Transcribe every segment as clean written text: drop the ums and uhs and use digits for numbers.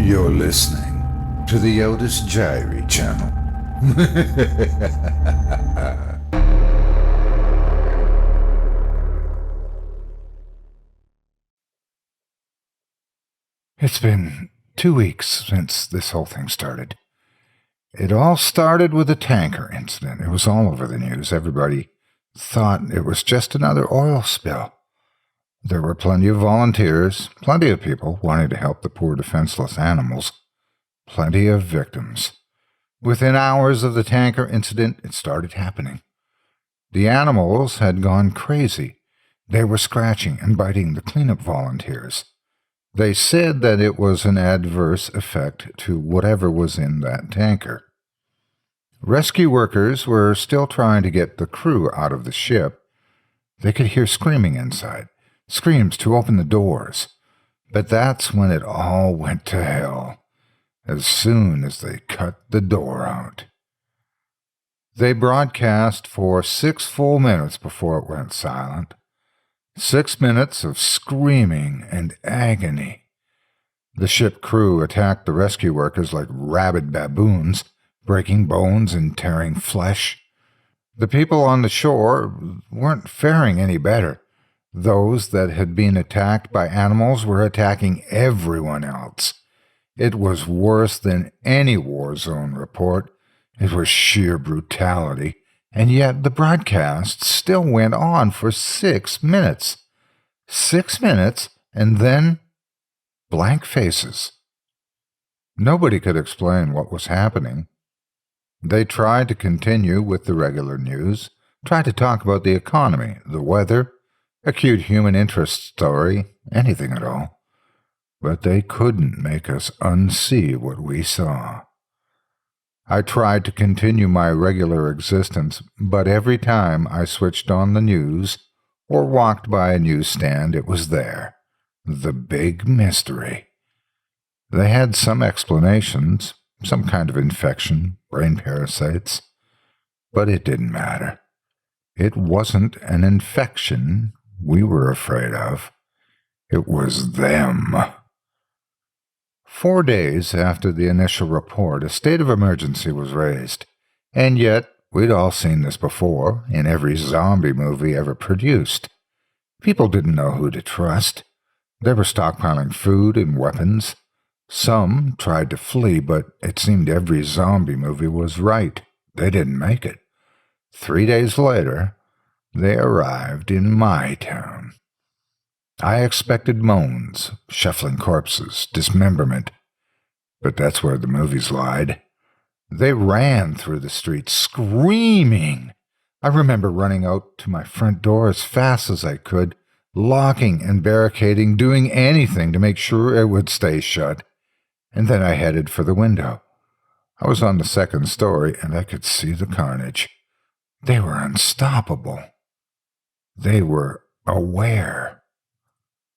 You're listening to the Otis Jiry channel. It's been 2 weeks since this whole thing started. It all started with a tanker incident. It was all over the news. Everybody thought it was just another oil spill. There were plenty of volunteers, plenty of people wanting to help the poor defenseless animals, plenty of victims. Within hours of the tanker incident, it started happening. The animals had gone crazy. They were scratching and biting the cleanup volunteers. They said that it was an adverse effect to whatever was in that tanker. Rescue workers were still trying to get the crew out of the ship. They could hear screaming inside. Screams to open the doors. But that's when it all went to hell, as soon as they cut the door out. They broadcast for 6 full minutes before it went silent. 6 minutes of screaming and agony. The ship crew attacked the rescue workers like rabid baboons, breaking bones and tearing flesh. The people on the shore weren't faring any better. Those that had been attacked by animals were attacking everyone else. It was worse than any war zone report. It was sheer brutality, and yet the broadcast still went on for 6 minutes. 6 minutes, and then blank faces. Nobody could explain what was happening. They tried to continue with the regular news, tried to talk about the economy, the weather, a cute human interest story, anything at all. But they couldn't make us unsee what we saw. I tried to continue my regular existence, but every time I switched on the news or walked by a newsstand, it was there. The big mystery. They had some explanations, some kind of infection, brain parasites, but it didn't matter. It wasn't an infection we were afraid of. It was them. 4 days after the initial report, a state of emergency was raised. And yet, we'd all seen this before, in every zombie movie ever produced. People didn't know who to trust. They were stockpiling food and weapons. Some tried to flee, but it seemed every zombie movie was right. They didn't make it. 3 days later, they arrived in my town. I expected moans, shuffling corpses, dismemberment. But that's where the movies lied. They ran through the streets, screaming. I remember running out to my front door as fast as I could, locking and barricading, doing anything to make sure it would stay shut. And then I headed for the window. I was on the 2nd story, and I could see the carnage. They were unstoppable. They were aware.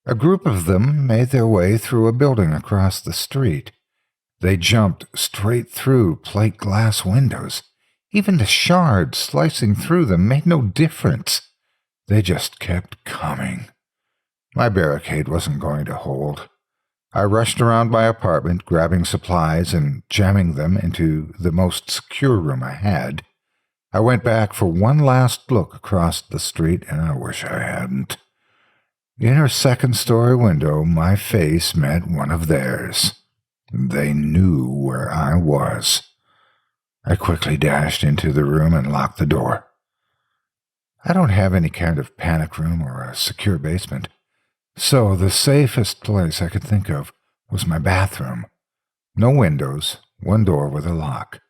A group of them made their way through a building across the street. They jumped straight through plate glass windows. Even the shards slicing through them made no difference. They just kept coming. My barricade wasn't going to hold. I rushed around my apartment, grabbing supplies and jamming them into the most secure room I had. I went back for one last look across the street, and I wish I hadn't. In her 2nd story window, my face met one of theirs. They knew where I was. I quickly dashed into the room and locked the door. I don't have any kind of panic room or a secure basement, so the safest place I could think of was my bathroom. No windows, one door with a lock.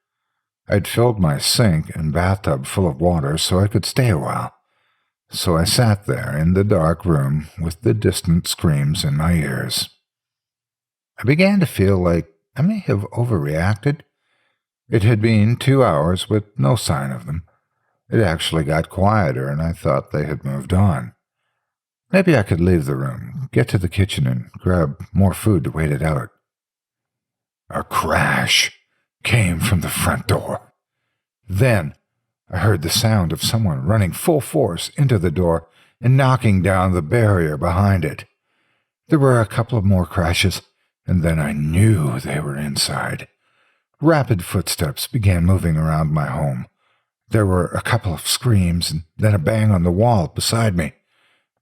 I'd filled my sink and bathtub full of water so I could stay a while. So I sat there in the dark room with the distant screams in my ears. I began to feel like I may have overreacted. It had been 2 hours with no sign of them. It actually got quieter, and I thought they had moved on. Maybe I could leave the room, get to the kitchen, and grab more food to wait it out. A crash came from the front door. Then I heard the sound of someone running full force into the door and knocking down the barrier behind it. There were a couple of more crashes, and then I knew they were inside. Rapid footsteps began moving around my home. There were a couple of screams, and then a bang on the wall beside me.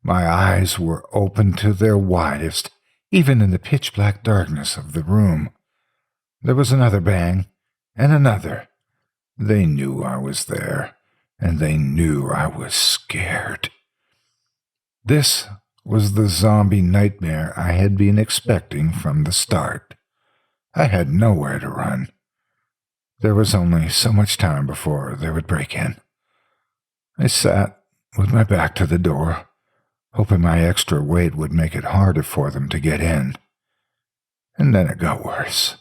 My eyes were open to their widest, even in the pitch-black darkness of the room. There was another bang, and another. They knew I was there, and they knew I was scared. This was the zombie nightmare I had been expecting from the start. I had nowhere to run. There was only so much time before they would break in. I sat with my back to the door, hoping my extra weight would make it harder for them to get in. And then it got worse.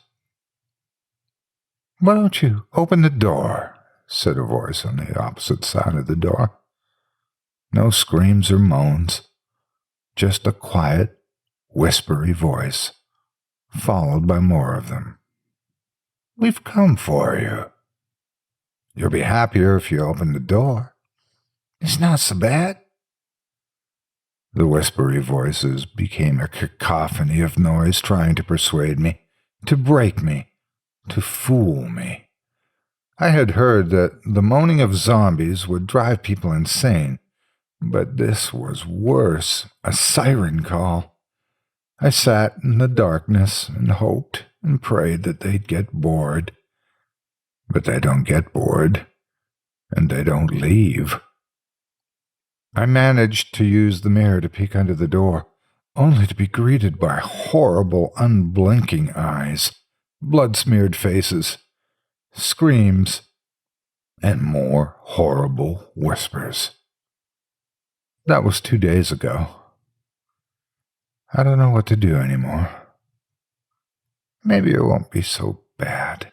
"Why don't you open the door?" said a voice on the opposite side of the door. No screams or moans, just a quiet, whispery voice, followed by more of them. "We've come for you. You'll be happier if you open the door. It's not so bad." The whispery voices became a cacophony of noise trying to persuade me, to break me, to fool me. I had heard that the moaning of zombies would drive people insane, but this was worse, a siren call. I sat in the darkness and hoped and prayed that they'd get bored. But they don't get bored, and they don't leave. I managed to use the mirror to peek under the door, only to be greeted by horrible, unblinking eyes, blood-smeared faces, screams, and more horrible whispers. That was 2 days ago. I don't know what to do anymore. Maybe it won't be so bad.